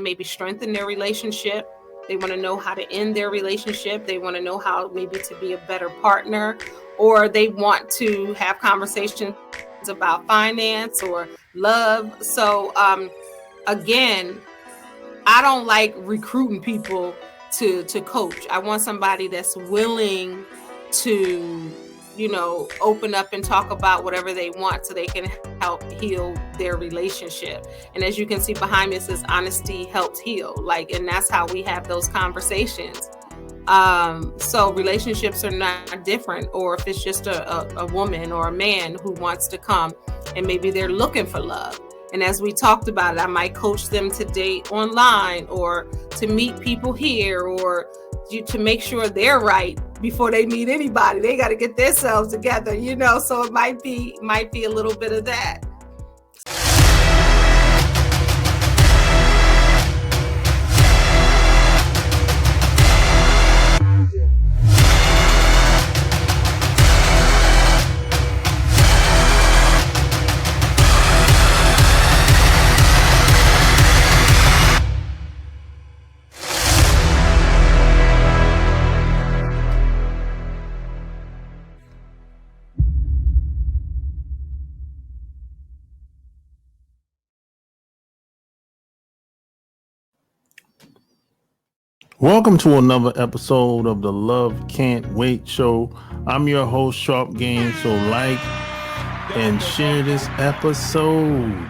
maybe strengthen their relationship. They want to know how to end their relationship. They want to know how maybe to be a better partner, or they want to have conversations about finance or love. So again, I don't like recruiting people to coach. I want somebody that's willing to, open up and talk about whatever they want so they can help heal their relationship. And as you can see behind me, it says honesty helps heal. And that's how we have those conversations. So relationships are not different, or if it's just a woman or a man who wants to come and maybe they're looking for love. And as we talked about it, I might coach them to date online or to meet people here, or to make sure they're right before they meet anybody. They got to get themselves together, so it might be a little bit of that. Welcome to another episode of the Love Can't Wait show. I'm your host, Sharp Game. So like and share this episode.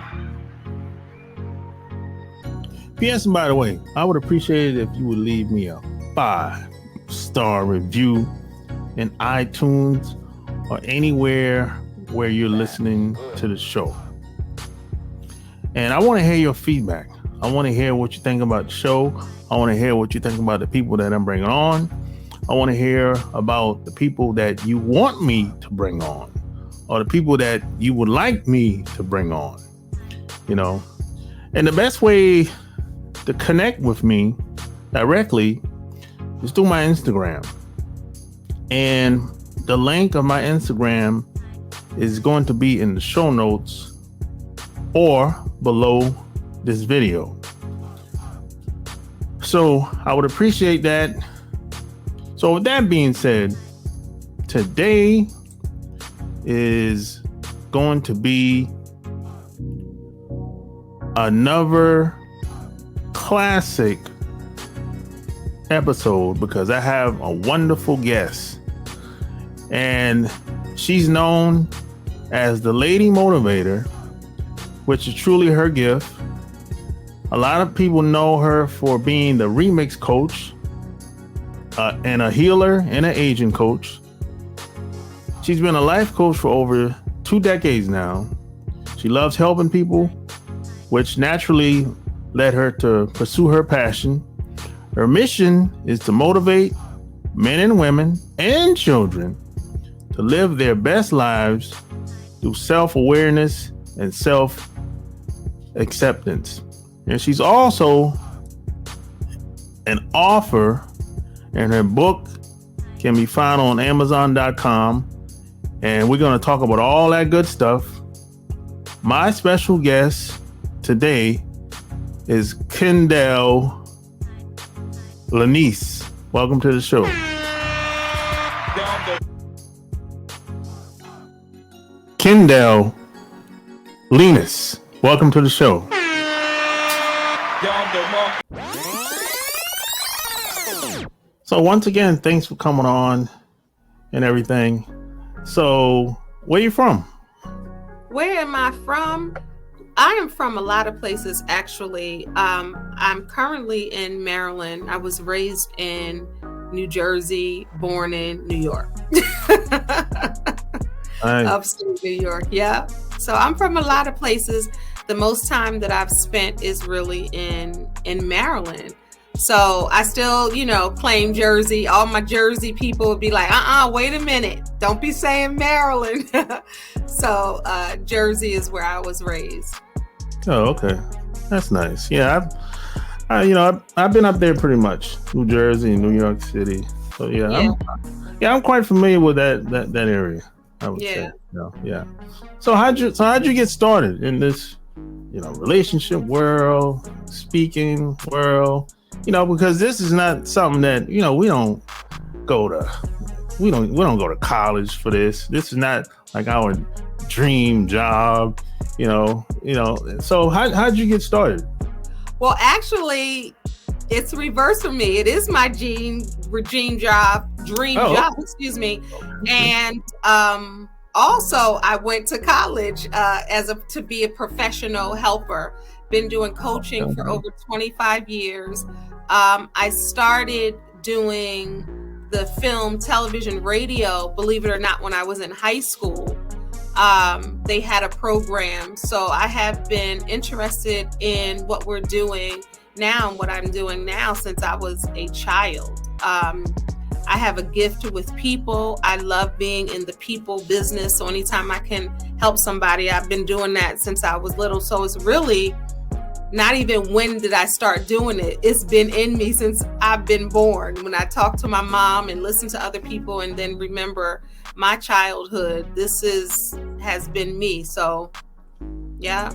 P.S. and by the way, I would appreciate it if you would leave me a 5-star review in iTunes or anywhere where you're listening to the show. And I want to hear your feedback. I want to hear what you think about the show. I want to hear what you think about the people that I'm bringing on. I want to hear about the people that you want me to bring on, or the people that you would like me to bring on, And the best way to connect with me directly is through my Instagram. And the link of my Instagram is going to be in the show notes or below this video. So I would appreciate that. So with that being said, today is going to be another classic episode because I have a wonderful guest, and she's known as the Lady Motivator, which is truly her gift. A lot of people know her for being the remix coach and a healer and an aging coach. She's been a life coach for over 2 decades now. She loves helping people, which naturally led her to pursue her passion. Her mission is to motivate men and women and children to live their best lives through self-awareness and self-acceptance. And she's also an author, and her book can be found on Amazon.com. And we're going to talk about all that good stuff. My special guest today is Kendell Lanice. Welcome to the show. Kendell Lanice, welcome to the show. So once again, thanks for coming on and everything. So where are you from? Where am I from? I am from a lot of places, actually. I'm currently in Maryland. I was raised in New Jersey, born in New York. Nice. Upstate New York, yeah. So I'm from a lot of places. The most time that I've spent is really in Maryland. So I still, claim Jersey. All my Jersey people would be like, wait a minute. Don't be saying Maryland. So Jersey is where I was raised. Oh, okay. That's nice. Yeah, I've been up there pretty much. New Jersey, New York City. So I'm quite familiar with that area, I would say. Yeah. So how'd you get started in this relationship world, speaking world, because this is not something that, we don't go to college for this. This is not like our dream job, So how'd you get started? Well, actually, it's reverse for me. It is my dream job, excuse me. And also I went to college to be a professional helper. Been doing coaching for over 25 years. I started doing the film, television, radio, believe it or not, when I was in high school. They had a program. So I have been interested in what we're doing now and what I'm doing now since I was a child. I have a gift with people. I love being in the people business. So anytime I can help somebody, I've been doing that since I was little. So it's really not even when did I start doing it. It's been in me since I've been born. When I talk to my mom and listen to other people and then remember my childhood, this has been me. So yeah.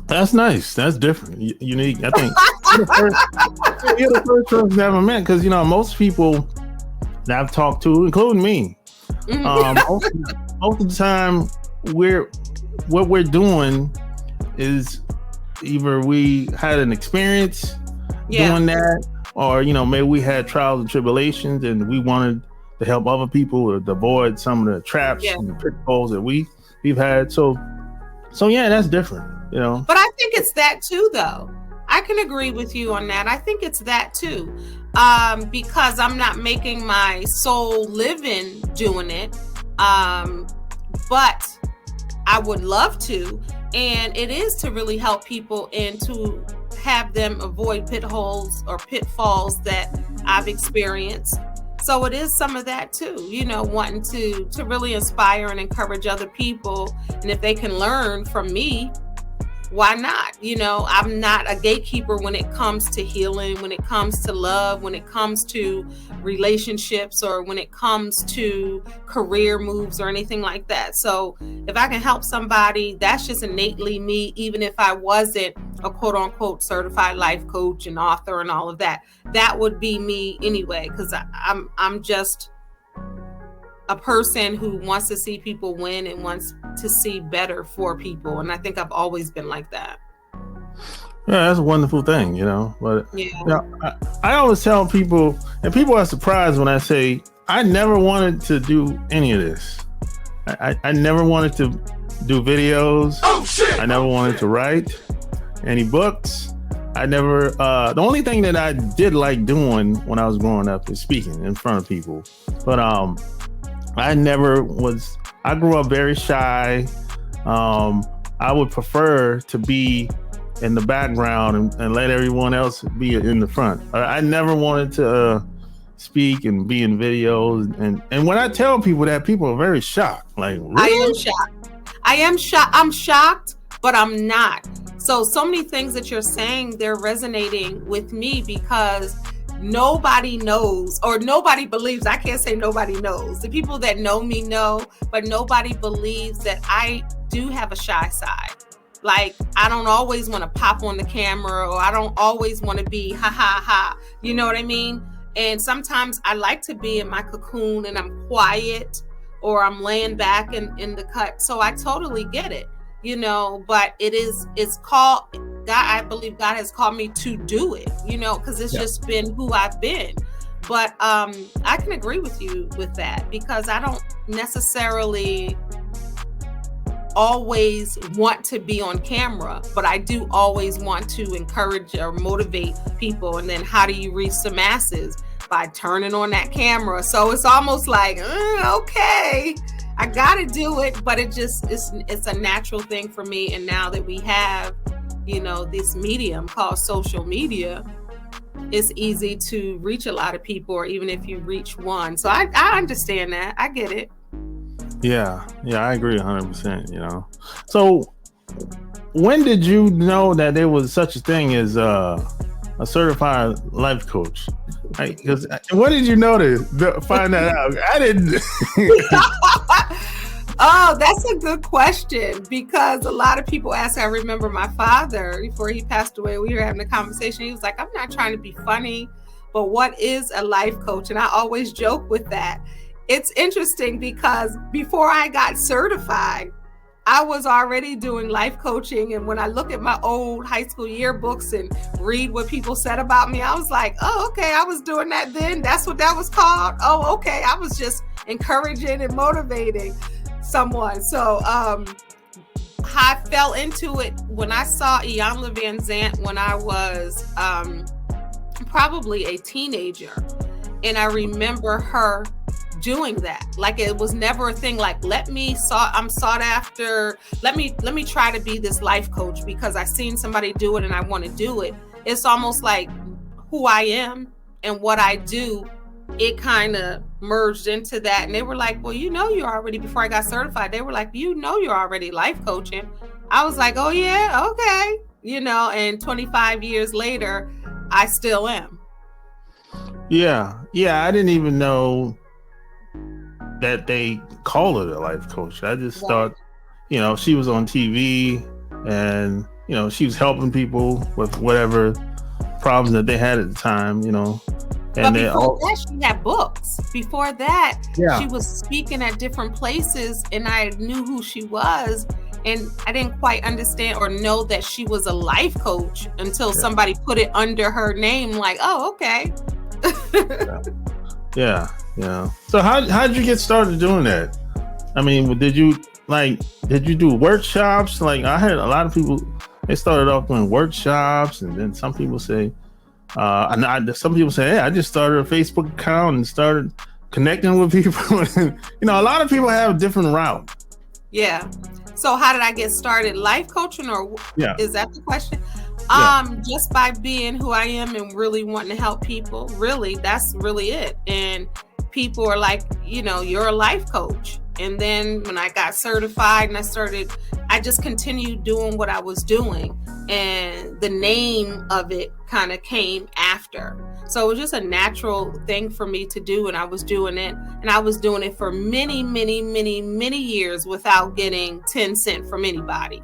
That's nice. That's different. Unique. I think you're the first person I've ever met, because most people that I've talked to, including me, most of the time what we're doing is either we had an experience doing that, or maybe we had trials and tribulations and we wanted to help other people or avoid some of the traps and the pitfalls that we've had. So yeah, that's different. But I think it's that too, though. I can agree with you on that. I think it's that too, because I'm not making my soul living doing it, but I would love to, and it is to really help people and to have them avoid pitfalls that I've experienced. So it is some of that too, wanting to really inspire and encourage other people, and if they can learn from me, why not? I'm not a gatekeeper when it comes to healing, when it comes to love, when it comes to relationships, or when it comes to career moves or anything like that. So if I can help somebody, that's just innately me, even if I wasn't a quote unquote certified life coach and author and all of that. That would be me anyway, because I'm just a person who wants to see people win and wants to see better for people. And I think I've always been like that. Yeah, that's a wonderful thing, But I always tell people, and people are surprised when I say, I never wanted to do any of this. I never wanted to do videos. I never wanted to write any books. I never, the only thing that I did like doing when I was growing up is speaking in front of people. But I grew up very shy. I would prefer to be in the background and let everyone else be in the front. I never wanted to speak and be in videos. And when I tell people that, people are very shocked. Like, really? I am shocked. I'm shocked, but I'm not. So many things that you're saying, they're resonating with me, because nobody knows, or nobody believes. I can't say nobody knows. The people that know me know, but nobody believes that I do have a shy side. Like, I don't always want to pop on the camera, or I don't always want to be ha ha ha. You know what I mean? And sometimes I like to be in my cocoon and I'm quiet, or I'm laying back in the cut. So I totally get it, but it's called God. I believe God has called me to do it, because it's just been who I've been. But I can agree with you with that, because I don't necessarily always want to be on camera, but I do always want to encourage or motivate people. And then how do you reach the masses? By turning on that camera. So it's almost like, okay, I gotta do it, but it's a natural thing for me. And now that we have, this medium called social media, it's easy to reach a lot of people, or even if you reach one. So I understand that. I get it. Yeah, I agree 100%, So when did you know that there was such a thing as a certified life coach? Right? Because when did you know to find that out? I didn't. Oh, that's a good question, because a lot of people ask. I remember my father, before he passed away, we were having a conversation. He was like, I'm not trying to be funny, but what is a life coach? And I always joke with that. It's interesting because before I got certified, I was already doing life coaching. And when I look at my old high school yearbooks and read what people said about me, I was like, oh, okay, I was doing that then. That's what that was called. Oh, okay. I was just encouraging and motivating someone. So I fell into it when I saw Iyanla Vanzant when I was probably a teenager. And I remember her doing that. Like, it was never a thing like, I'm sought after. Let me try to be this life coach because I seen somebody do it and I want to do it. It's almost like who I am and what I do. It kind of merged into that. And they were like, well, you're already, before I got certified, they were like, you're already life coaching. I was like, oh yeah, okay. And 25 years later, I still am. Yeah. I didn't even know that they call it a life coach. I just thought, she was on TV and, she was helping people with whatever problems that they had at the time, And but before that, she had books. Before that, she was speaking at different places, and I knew who she was. And I didn't quite understand or know that she was a life coach until somebody put it under her name. Like, oh, okay. Yeah. So how did you get started doing that? I mean, did you do workshops? Like, I had a lot of people, they started off doing workshops, and then some people say, some people say, hey, I just started a Facebook account and started connecting with people. And, a lot of people have a different route. Yeah. So how did I get started? Life coaching, or is that the question? Just by being who I am and really wanting to help people. Really, that's really it. And people are like, you're a life coach. And then when I got certified and I just continued doing what I was doing. And the name of it kind of came after. So it was just a natural thing for me to do. And I was doing it. And I was doing it for many, many, many, many years without getting 10 cents from anybody.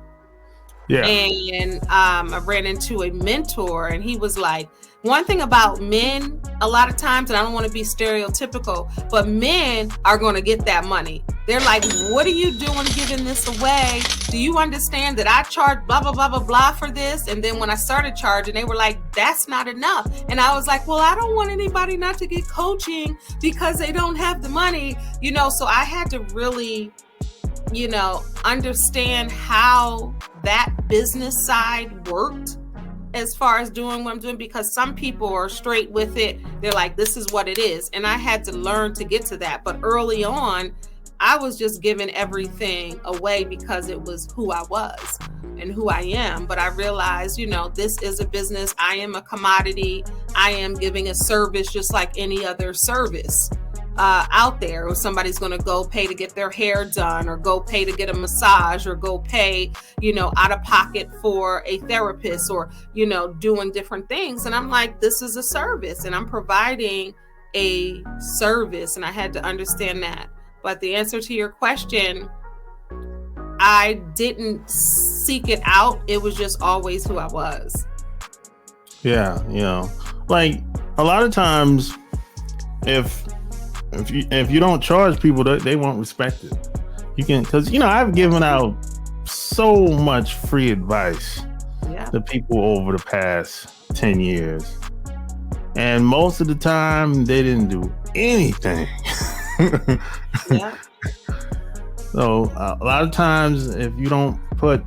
Yeah. And I ran into a mentor, and he was like, one thing about men, a lot of times, and I don't want to be stereotypical, but men are going to get that money. They're like, what are you doing giving this away? Do you understand that I charge blah, blah, blah, blah, blah for this? And then when I started charging, they were like, that's not enough. And I was like, well, I don't want anybody not to get coaching because they don't have the money, so I had to really, understand how that business side worked as far as doing what I'm doing, because some people are straight with it. They're like, this is what it is. And I had to learn to get to that. But early on, I was just giving everything away because it was who I was and who I am. But I realized, this is a business. I am a commodity. I am giving a service just like any other service out there. Or somebody's going to go pay to get their hair done, or go pay to get a massage, or go pay, out of pocket for a therapist, or, doing different things. And I'm like, this is a service and I'm providing a service. And I had to understand that. But the answer to your question, I didn't seek it out. It was just always who I was. Yeah. Like a lot of times if you don't charge people, they won't respect it. You can, because I've given out so much free advice to people over the past 10 years, and most of the time they didn't do anything. So a lot of times, if you don't put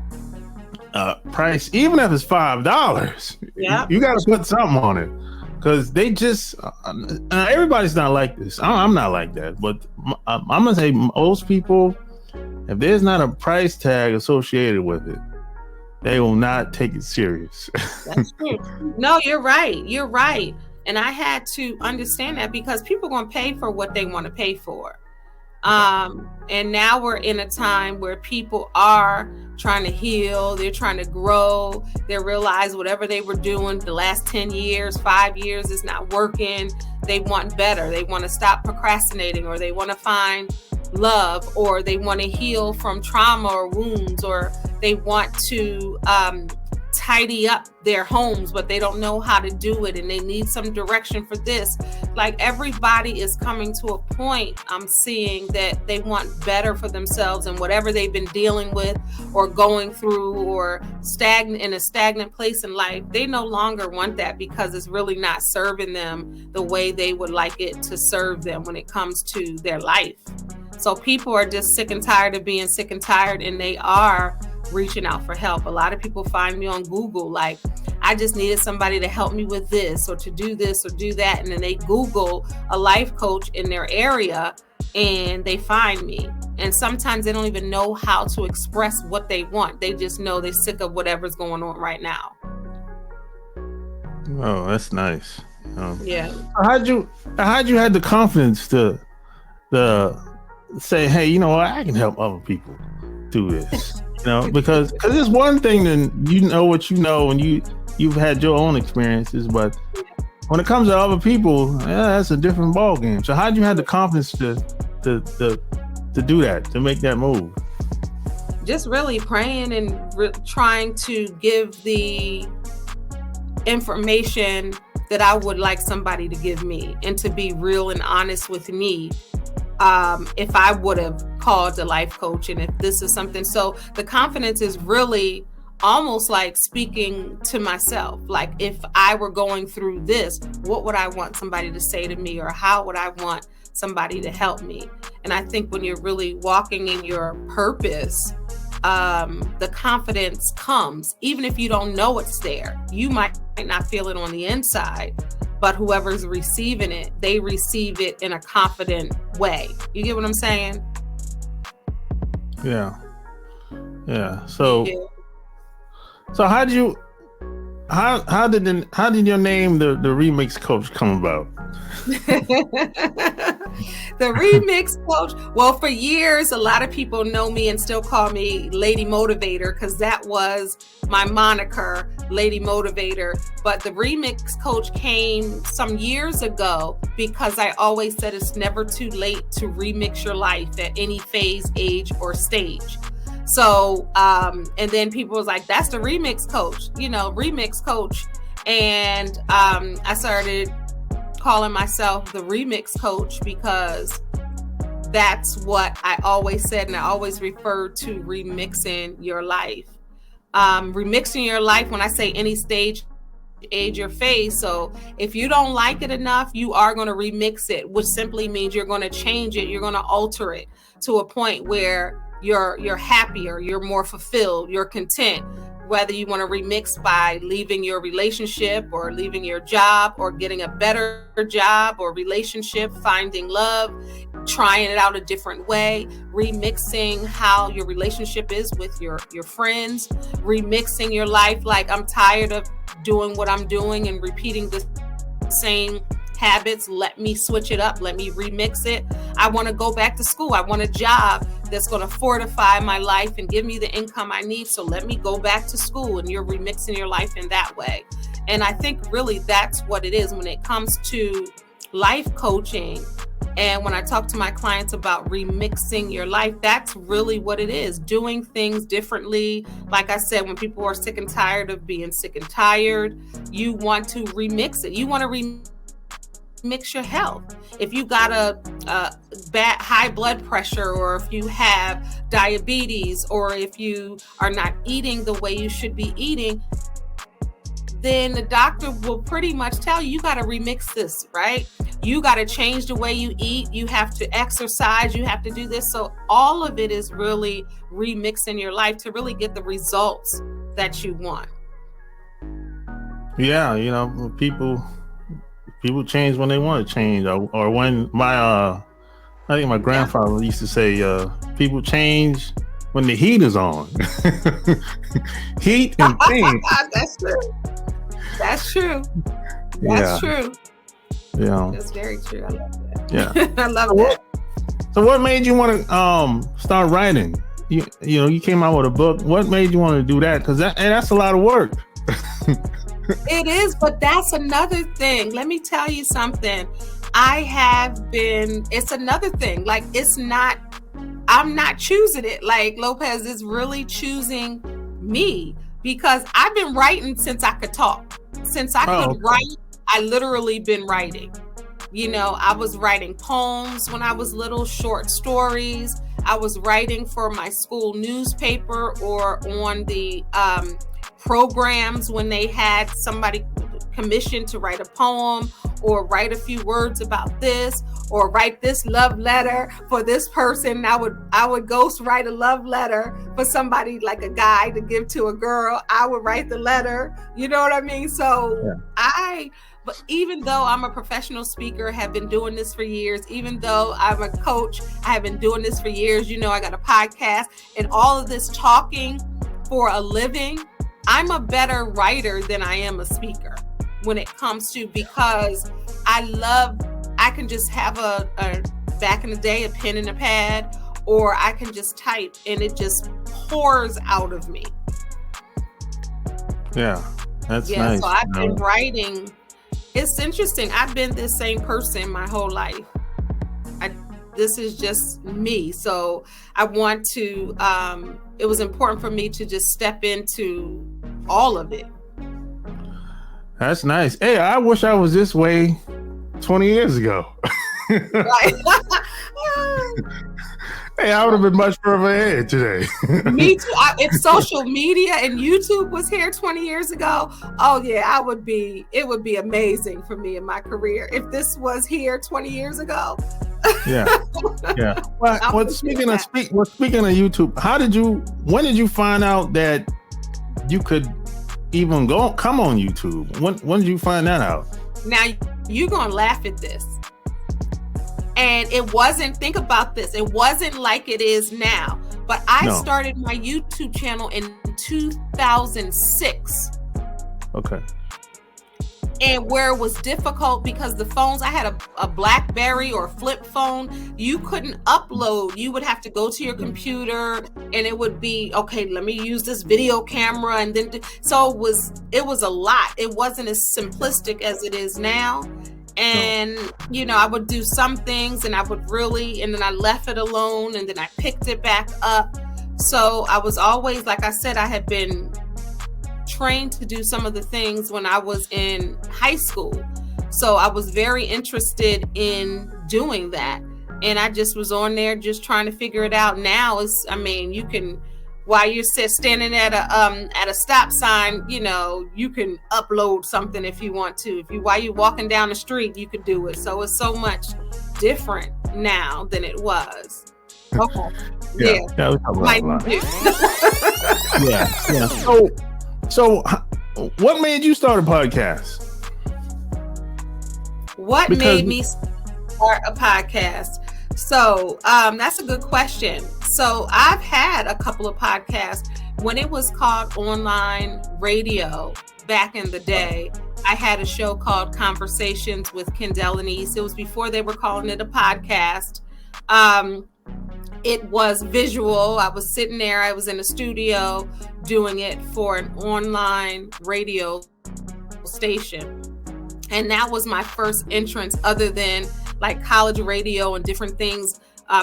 a price, even if it's $5, you got to put something on it. Because they just, everybody's not like this. I'm not like that. But I'm going to say most people, if there's not a price tag associated with it, they will not take it serious. That's true. No, you're right. You're right. And I had to understand that, because people are going to pay for what they want to pay for. And now we're in a time where people are trying to heal. They're trying to grow. They realize whatever they were doing the last 10 years, 5 years is not working. They want better. They want to stop procrastinating, or they want to find love, or they want to heal from trauma or wounds, or they want to tidy up their homes, but they don't know how to do it and they need some direction for this. Like, everybody is coming to a point, I'm seeing, that they want better for themselves, and whatever they've been dealing with or going through or in a stagnant place in life, they no longer want that, because it's really not serving them the way they would like it to serve them when it comes to their life. So people are just sick and tired of being sick and tired, and they are reaching out for help. A lot of people find me on Google, like, I just needed somebody to help me with this or to do this or do that. And then they Google a life coach in their area and they find me. And sometimes they don't even know how to express what they want. They just know they're sick of whatever's going on right now. Oh, that's nice. Yeah. How'd you have the confidence to say, hey, you know what, I can help other people do this? Because it's one thing that you know what you know, and you've had your own experiences, but when it comes to other people, that's a different ball game. So how'd you have the confidence to do that, to make that move? Just really praying and trying to give the information that I would like somebody to give me, and to be real and honest with me. If I would have called a life coach, and if this is something, so the confidence is really almost like speaking to myself. Like, if I were going through this, what would I want somebody to say to me, or how would I want somebody to help me? And I think when you're really walking in your purpose, the confidence comes, even if you don't know it's there. You might not feel it on the inside, but whoever's receiving it, they receive it in a confident way. You get what I'm saying? Yeah. So how did your name, the Remix Coach, come about? The Remix Coach. Well, for years, a lot of people know me and still call me Lady Motivator, because that was my moniker, Lady Motivator. But the Remix Coach came some years ago because I always said it's never too late to remix your life at any phase, age, or stage. So, and then people was like, that's the Remix Coach, Remix Coach. And I started calling myself the Remix Coach because that's what I always said, and I always referred to remixing your life. Remixing your life, when I say any stage, age, or phase. So if you don't like it enough, you are going to remix it, which simply means you're going to change it. You're going to alter it to a point where you're happier, you're more fulfilled, you're content. Whether you want to remix by leaving your relationship, or leaving your job, or getting a better job or relationship, finding love, trying it out a different way, remixing how your relationship is with your friends, remixing your life. Like, I'm tired of doing what I'm doing and repeating the same habits. Let me switch it up. Let me remix it. I want to go back to school. I want a job that's going to fortify my life and give me the income I need. So let me go back to school. And you're remixing your life in that way. And I think really that's what it is when it comes to life coaching. And when I talk to my clients about remixing your life, that's really what it is. Doing things differently. Like I said, when people are sick and tired of being sick and tired, you want to remix it. You want to remix your health. If you got a bad high blood pressure, or if you have diabetes, or if you are not eating the way you should be eating, then the doctor will pretty much tell you, you got to remix this, right? You got to change the way you eat. You have to exercise. You have to do this. So all of it is really remixing your life to really get the results that you want. Yeah, people change when they want to change, or when I think my grandfather used to say, people change when the heat is on. Heat and pain. That's true. That's true. That's true. Yeah. That's very true. I love that. Yeah. I love that. So what made you want to start writing? You came out with a book. What made you want to do that? Because that's a lot of work. It is, but that's another thing. Let me tell you something. It's another thing. Like, it's not I'm not choosing it. Like Lopez is really choosing me because I've been writing since I could talk. Since I could write, I literally been writing. You know, I was writing poems when I was little, short stories. I was writing for my school newspaper or on the programs when they had somebody commissioned to write a poem or write a few words about this or write this love letter for this person. I would ghost write a love letter for somebody, like a guy to give to a girl. I would write the letter. You know what I mean? So but even though I'm a professional speaker, have been doing this for years, even though I'm a coach, I have been doing this for years. You know, I got a podcast and all of this talking for a living. I'm a better writer than I am a speaker when it comes to, because I can just have a back in the day, a pen and a pad, or I can just type and it just pours out of me. Yeah, that's nice. So I've been writing. It's interesting. I've been this same person my whole life. This is just me. So I want to, it was important for me to just step into all of it. That's nice. Hey, I wish I was this way 20 years ago. Right. Hey, I would have been much further ahead today. Me too. If social media and YouTube was here 20 years ago, oh yeah, it would be amazing for me in my career. If this was here 20 years ago. Yeah. Well, speaking of YouTube, when did you find out that you could even come on YouTube? When did you find that out? Now you're going to laugh at this. And it wasn't, think about this, it wasn't like it is now. But I started my YouTube channel in 2006. Okay. And where it was difficult because the phones, I had a BlackBerry or flip phone, you couldn't upload. You would have to go to your computer and it would be, okay, let me use this video camera. And then, so it was a lot. It wasn't as simplistic as it is now. And, you know, I would do some things and I would and then I left it alone and then I picked it back up. So I was always, like I said, I had been trained to do some of the things when I was in high school. So I was very interested in doing that. And I just was on there just trying to figure it out. Now you can, while you're standing at a stop sign, you know, you can upload something if you want to. While you're walking down the street, you could do it. So it's so much different now than it was. Okay. Yeah. So what made you start a podcast? What made me start a podcast? So that's a good question. So I've had a couple of podcasts when it was called online radio back in the day. I had a show called Conversations with Kendell and East. It was before they were calling it a podcast. It was visual. I was sitting there. I was in a studio doing it for an online radio station. And that was my first entrance other than like college radio and different things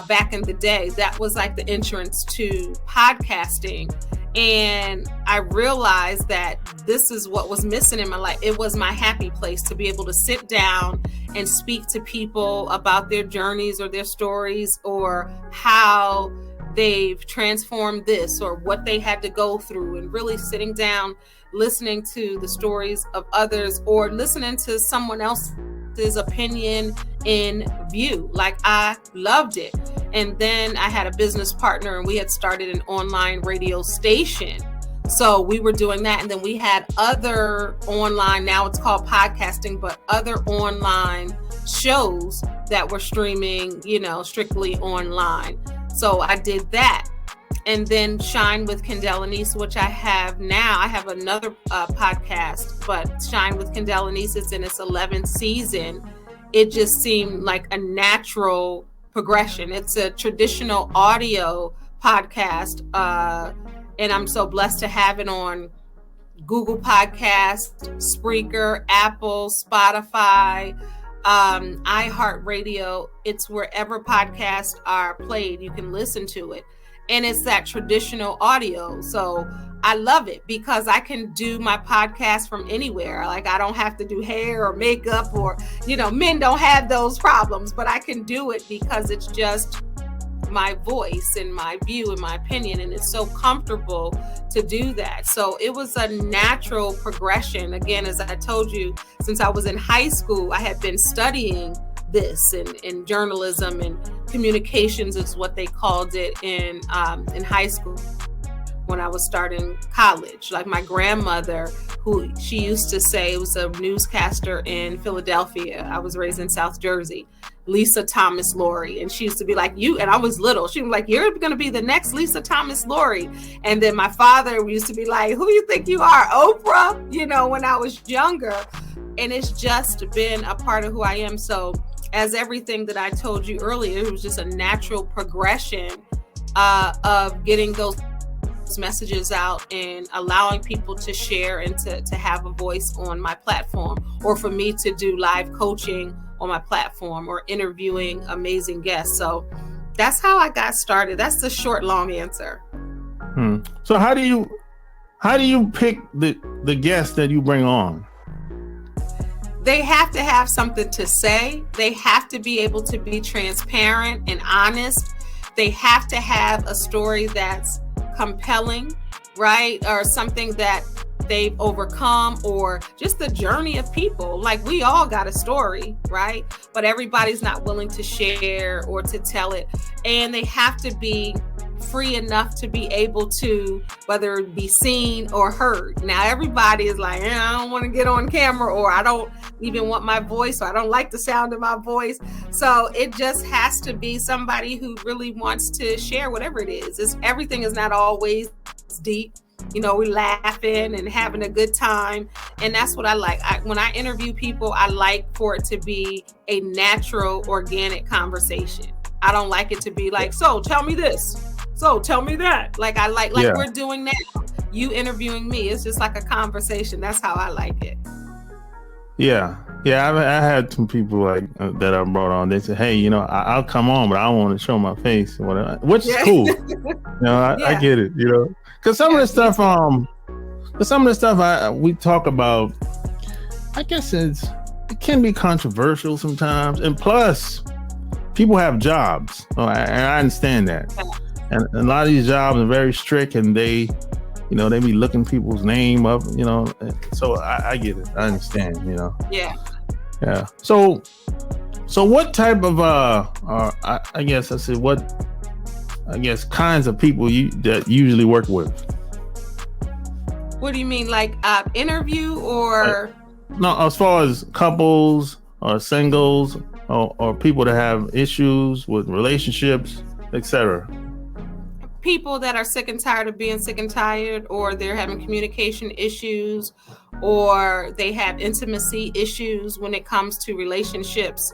back in the day. That was like the entrance to podcasting. And I realized that this is what was missing in my life. It was my happy place to be able to sit down and speak to people about their journeys or their stories or how they've transformed this or what they had to go through, and really sitting down, listening to the stories of others or listening to someone else's opinion in view. Like, I loved it. And then I had a business partner and we had started an online radio station. So we were doing that. And then we had other online, now it's called podcasting, but other online shows that were streaming, you know, strictly online. So I did that. And then Shine with Kendell and East, which I have now. I have another podcast, but Shine with Kendell and East is in its 11th season. It just seemed like a natural progression. It's a traditional audio podcast. And I'm so blessed to have it on Google Podcast, Spreaker, Apple, Spotify, iHeartRadio. It's wherever podcasts are played, you can listen to it. And it's that traditional audio. So I love it because I can do my podcast from anywhere. Like I don't have to do hair or makeup or, men don't have those problems, but I can do it because it's just my voice and my view and my opinion. And it's so comfortable to do that. So it was a natural progression. Again, as I told you, since I was in high school, I had been studying this in journalism and communications is what they called it in high school when I was starting college. Like my grandmother, who she used to say was a newscaster in Philadelphia. I was raised in South Jersey, Lisa Thomas Laurie. And she used to be like, and I was little. She was like, you're going to be the next Lisa Thomas Laurie. And then my father used to be like, who you think you are, Oprah? When I was younger. And it's just been a part of who I am. So as everything that I told you earlier, it was just a natural progression of getting those messages out and allowing people to share and to have a voice on my platform, or for me to do live coaching on my platform or interviewing amazing guests. So that's how I got started. That's the short, long answer. So how do you pick the guests that you bring on? They have to have something to say. They have to be able to be transparent and honest. They have to have a story that's compelling, right? Or something that they've overcome, or just the journey of people. Like we all got a story, right? But everybody's not willing to share or to tell it. And they have to be free enough to be able to, whether it be seen or heard. Now, everybody is like, I don't want to get on camera, or I don't even want my voice, or I don't like the sound of my voice. So it just has to be somebody who really wants to share whatever it is. Everything is not always deep. We're laughing and having a good time. And that's what I like. When I interview people, I like for it to be a natural, organic conversation. I don't like it to be like, so tell me this. So tell me that. Like I like we're doing now. You interviewing me. It's just like a conversation. That's how I like it. Yeah. I had some people like that I brought on. They said, "Hey, I'll come on, but I don't want to show my face," or whatever, which is cool. I get it. Because some of the stuff we talk about, I guess it can be controversial sometimes, and plus, people have jobs, and I understand that. And a lot of these jobs are very strict, and they be looking people's name up, so I get it. I understand, Yeah. Yeah. So what type of, kinds of people that you usually work with? What do you mean? Like interview or? No, as far as couples or singles or people that have issues with relationships, etc. People that are sick and tired of being sick and tired, or they're having communication issues, or they have intimacy issues when it comes to relationships.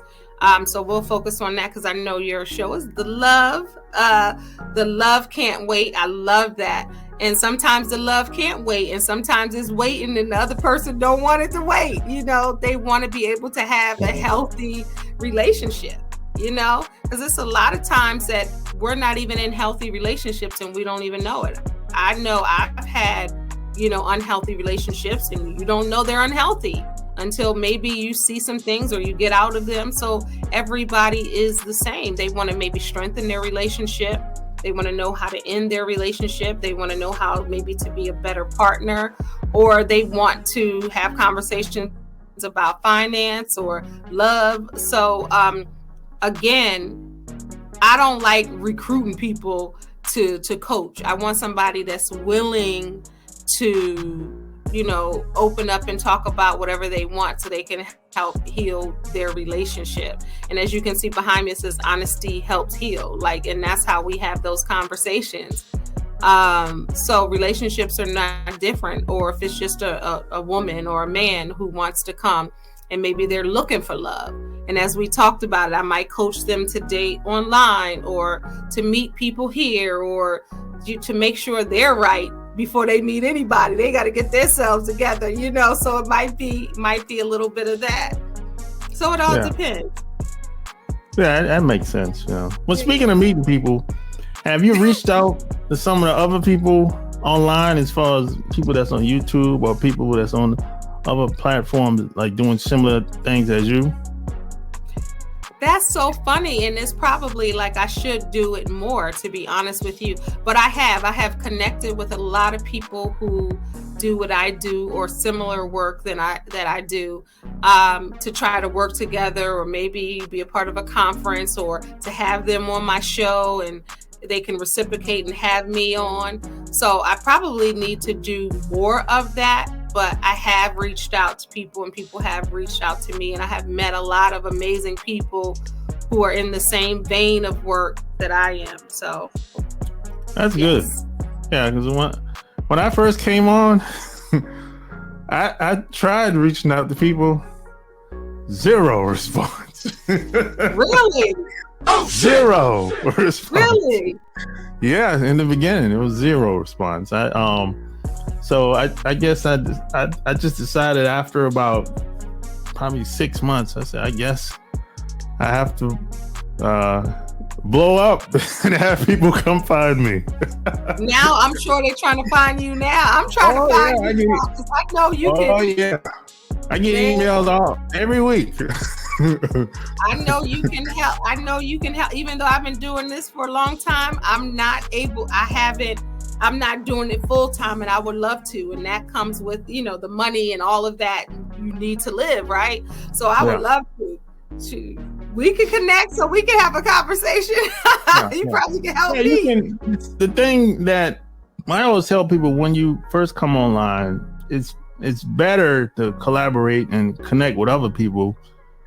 So we'll focus on that because I know your show is the love. The love can't wait. I love that. And sometimes the love can't wait, and sometimes it's waiting and the other person don't want it to wait. They want to be able to have a healthy relationship. Because it's a lot of times that we're not even in healthy relationships and we don't even know it. I know I've had, unhealthy relationships, and you don't know they're unhealthy until maybe you see some things or you get out of them. So everybody is the same. They want to maybe strengthen their relationship. They want to know how to end their relationship. They want to know how maybe to be a better partner, or they want to have conversations about finance or love. So, again, I don't like recruiting people to coach. I want somebody that's willing to, open up and talk about whatever they want so they can help heal their relationship. And as you can see behind me, it says honesty helps heal. And that's how we have those conversations. So relationships are not different, or if it's just a woman or a man who wants to come and maybe they're looking for love. And as we talked about it, I might coach them to date online, or to meet people here, or to make sure they're right before they meet anybody. They got to get themselves together, So it might be a little bit of that. So it all depends. Yeah, that makes sense. Well, speaking of meeting people, have you reached out to some of the other people online, as far as people that's on YouTube or people that's on other platforms, like doing similar things as you? That's so funny, and it's probably like I should do it more, to be honest with you. But I have connected with a lot of people who do what I do or similar work that I do, to try to work together, or maybe be a part of a conference, or to have them on my show and they can reciprocate and have me on. So I probably need to do more of that. But I have reached out to people, and people have reached out to me, and I have met a lot of amazing people who are in the same vein of work that I am. So that's good. Yeah, because when I first came on, I tried reaching out to people, zero response. Really? Zero response. Really? Yeah, in the beginning it was zero response. So I guess I just decided after about probably 6 months, I said, I guess I have to blow up and have people come find me. Now I'm sure they're trying to find you now. I'm trying to find you now, because I know you can. Oh yeah, I get emails every week. I know you can help. Even though I've been doing this for a long time, I'm not doing it full time, and I would love to. And that comes with, the money and all of that you need to live, right? So I would love to. We can connect so we can have a conversation. You probably can help me. The thing that I always tell people when you first come online, it's better to collaborate and connect with other people,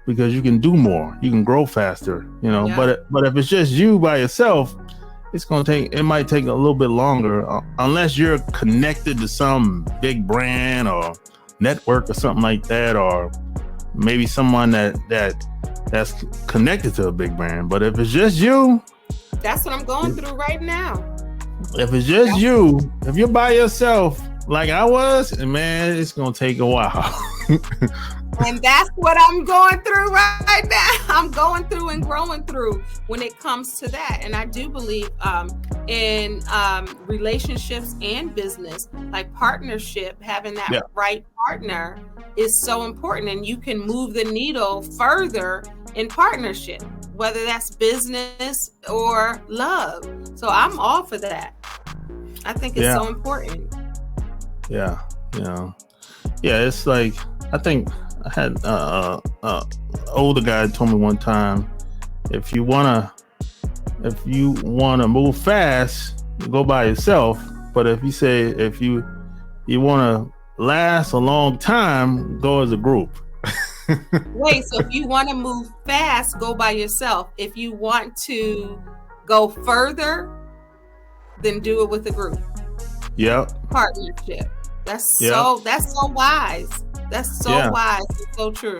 because you can do more, you can grow faster, But if it's just you by yourself, it might take a little bit longer, unless you're connected to some big brand or network or something like that, or maybe someone that's connected to a big brand. But if it's just you, that's what I'm going through right now. If it's just you, if you're by yourself, like I was, man, it's gonna take a while. And that's what I'm going through right now. I'm going through and growing through when it comes to that. And I do believe in relationships and business, like partnership, having that right partner is so important. And you can move the needle further in partnership, whether that's business or love. So I'm all for that. I think it's so important. Yeah. It's like, I think I had older guy told me one time, if you wanna move fast, go by yourself. But if you wanna last a long time, go as a group. Wait, so if you want to move fast, go by yourself. If you want to go further, then do it with a group. Yep. Partnership. That's so wise. That's so wise. It's so true.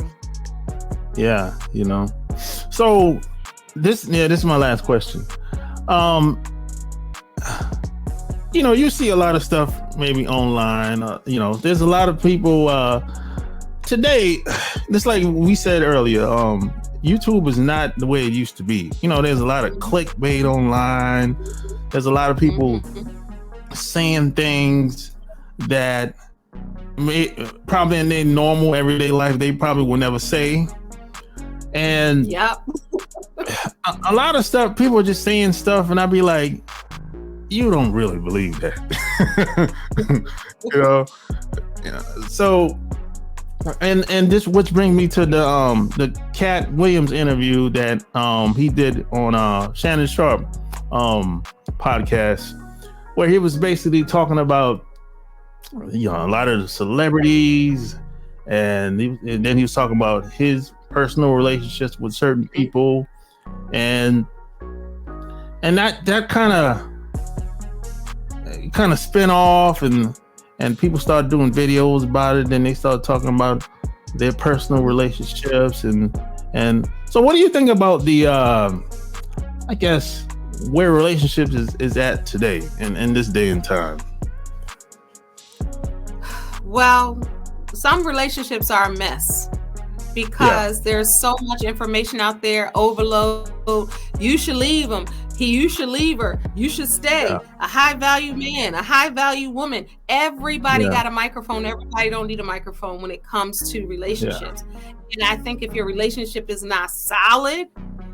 Yeah, So this is my last question. You see a lot of stuff maybe online. There's a lot of people today. Just like we said earlier, YouTube is not the way it used to be. There's a lot of clickbait online. There's a lot of people saying things that probably in their normal everyday life they probably will never say. And a lot of stuff, people are just saying stuff, and I'd be like, you don't really believe that. So and this, which brings me to the Katt Williams interview that he did on Shannon Sharp podcast, where he was basically talking about a lot of the celebrities, and then he was talking about his personal relationships with certain people, and that kind of spin off, and people started doing videos about it. Then they started talking about their personal relationships, and so what do you think about the I guess where relationships is at today in this day and time? Well, some relationships are a mess. because there's so much information out there, overload. You should leave him. You should leave her. You should stay. Yeah. A high value man, a high value woman. Everybody got a microphone. Everybody don't need a microphone when it comes to relationships. And I think if your relationship is not solid,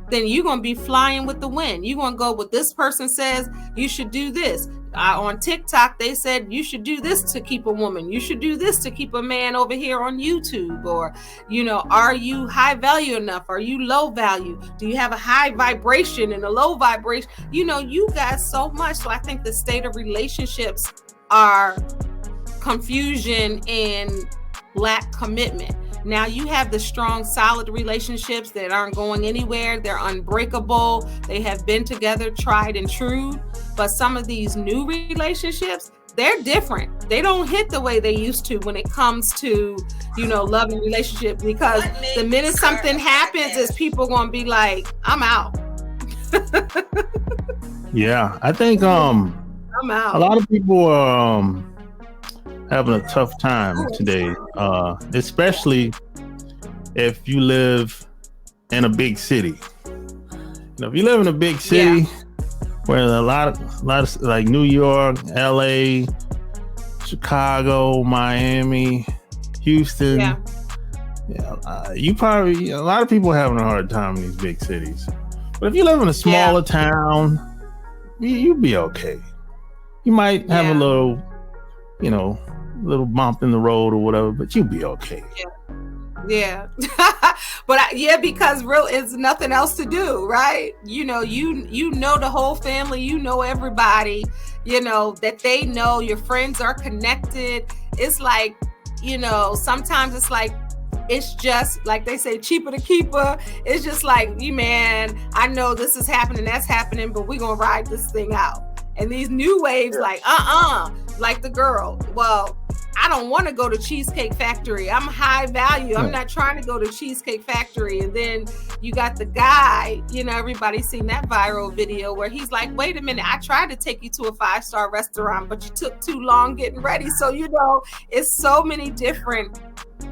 then you're going to be flying with the wind. You're going to go with this person says you should do this. On TikTok, they said you should do this to keep a woman. You should do this to keep a man over here on YouTube. Or, are you high value enough? Are you low value? Do you have a high vibration and a low vibration? You got so much. So I think the state of relationships are confusion and lack commitment. Now you have the strong, solid relationships that aren't going anywhere. They're unbreakable. They have been together, tried and true. But some of these new relationships, they're different. They don't hit the way they used to when it comes to, love and relationship, because the minute something happens is people going to be like, I'm out. Yeah, I think I'm out. A lot of people are having a tough time today, especially if you live in a big city. If you live in a big city where a lot of like New York, LA, Chicago, Miami, Houston, a lot of people are having a hard time in these big cities. But if you live in a smaller town, you'll be okay. You might have a little bump in the road or whatever, but you'll be okay. But because it's nothing else to do, right? You know the whole family, everybody, that they know, your friends are connected. It's like, sometimes it's like, it's just like they say, cheaper to keep her. It's just like, man, I know this is happening, that's happening, but we're gonna ride this thing out. And these new waves, like the girl, well, I don't want to go to Cheesecake Factory. I'm high value. I'm not trying to go to Cheesecake Factory. And then you got the guy, everybody's seen that viral video where he's like, wait a minute, I tried to take you to a 5-star restaurant, but you took too long getting ready. So, it's so many different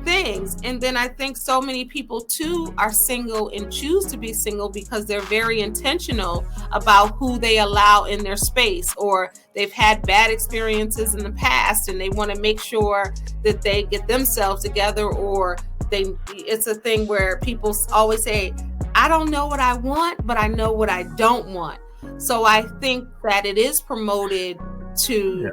things. And then I think so many people too are single and choose to be single because they're very intentional about who they allow in their space, or they've had bad experiences in the past and they want to make sure that they get themselves together, or it's a thing where people always say, I don't know what I want, but I know what I don't want. So I think that it is promoted to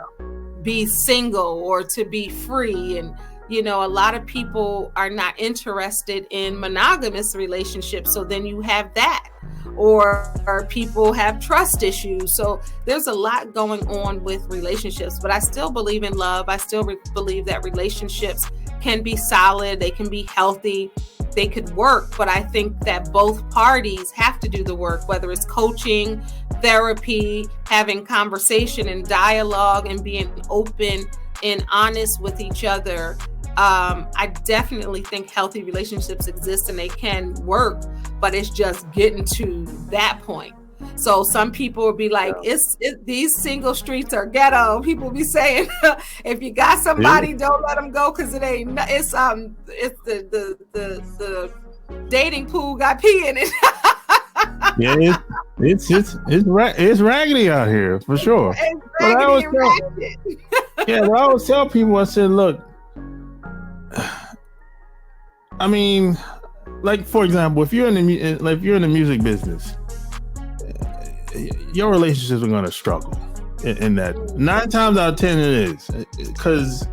be single or to be free. And a lot of people are not interested in monogamous relationships. So then you have that, or people have trust issues. So there's a lot going on with relationships, but I still believe in love. I still believe that relationships can be solid. They can be healthy. They could work, but I think that both parties have to do the work, whether it's coaching, therapy, having conversation and dialogue, and being open and honest with each other. I definitely think healthy relationships exist and they can work, but it's just getting to that point. So some people will be like, these single streets are ghetto. People be saying, if you got somebody, don't let them go, because it's the dating pool got pee in it. It's raggedy out here for sure. But I always tell people, I said, look, I mean, like, for example, if you're in the music business, your relationships are going to struggle in that. 9 times out of 10 it is, because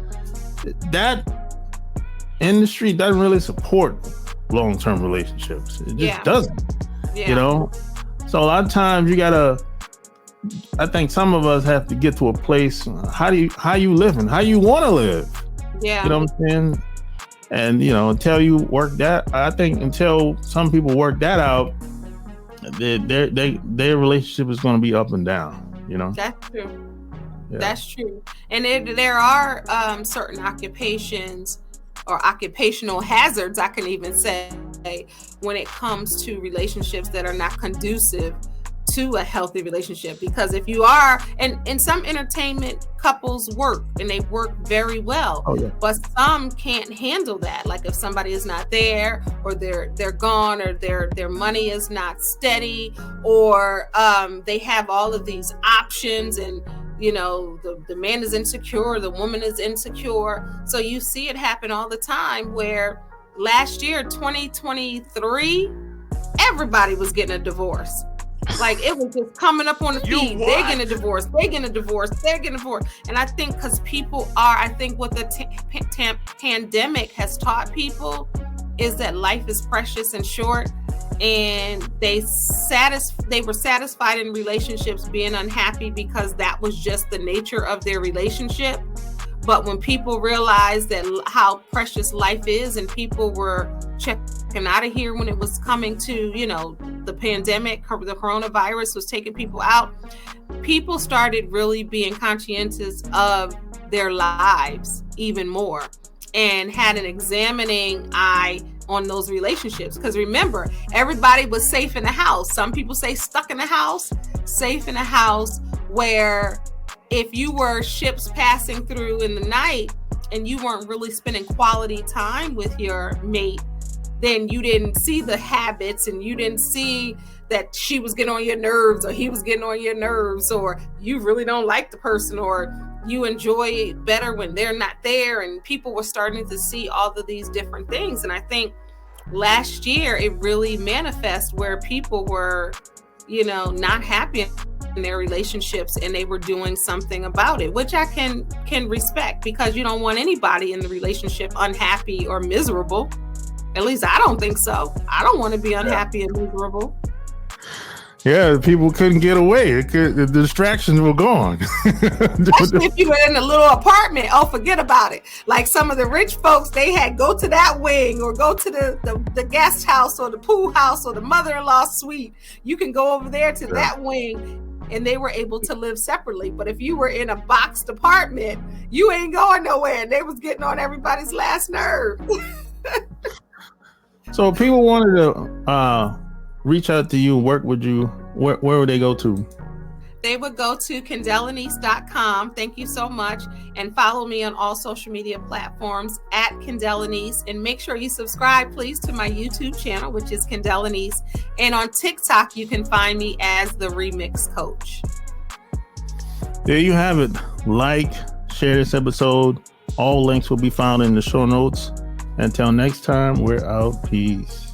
that industry doesn't really support long-term relationships. It just doesn't. So a lot of times I think some of us have to get to a place, how you living, how you want to live. You know what I'm saying? And until some people work that out, their relationship is going to be up and down. That's true. That's true. And there are certain occupations or occupational hazards, I can even say, when it comes to relationships that are not conducive to a healthy relationship. Because if you are, and in some entertainment couples work and they work very well, but some can't handle that. Like if somebody is not there, or they're gone, or their money is not steady, or they have all of these options, and the man is insecure, the woman is insecure. So you see it happen all the time, where last year, 2023, everybody was getting a divorce. Like it was just coming up on the feed. They're getting a divorce. They're getting a divorce. They're getting a divorce. And I think because I think what the pandemic has taught people is that life is precious and short. And they were satisfied in relationships being unhappy because that was just the nature of their relationship. But when people realized that how precious life is, and people were checking out of here when it was coming to, the pandemic, the coronavirus was taking people out, people started really being conscientious of their lives even more, and had an examining eye on those relationships. Because remember, everybody was safe in the house. Some people say stuck in the house, safe in the house, where if you were ships passing through in the night and you weren't really spending quality time with your mate, then you didn't see the habits, and you didn't see that she was getting on your nerves, or he was getting on your nerves, or you really don't like the person, or you enjoy it better when they're not there. And people were starting to see all of these different things. And I think last year it really manifests where people were, not happy in their relationships, and they were doing something about it, which I can respect, because you don't want anybody in the relationship unhappy or miserable. At least I don't think so. I don't want to be unhappy and miserable. Yeah, people couldn't get away. The distractions were gone. Especially if you were in a little apartment. Oh, forget about it. Like some of the rich folks, they had go to that wing, or go to the guest house, or the pool house, or the mother-in-law suite. You can go over there to that wing, and they were able to live separately. But if you were in a boxed apartment, you ain't going nowhere. They was getting on everybody's last nerve. So if people wanted to reach out to you, work with you, where would they go to? They would go to KendellAnise.com. Thank you so much. And follow me on all social media platforms at Kendell Anise. And make sure you subscribe, please, to my YouTube channel, which is Kendell Anise. And on TikTok, you can find me as the Remix Coach. There you have it. Like, share this episode. All links will be found in the show notes. Until next time, we're out. Peace.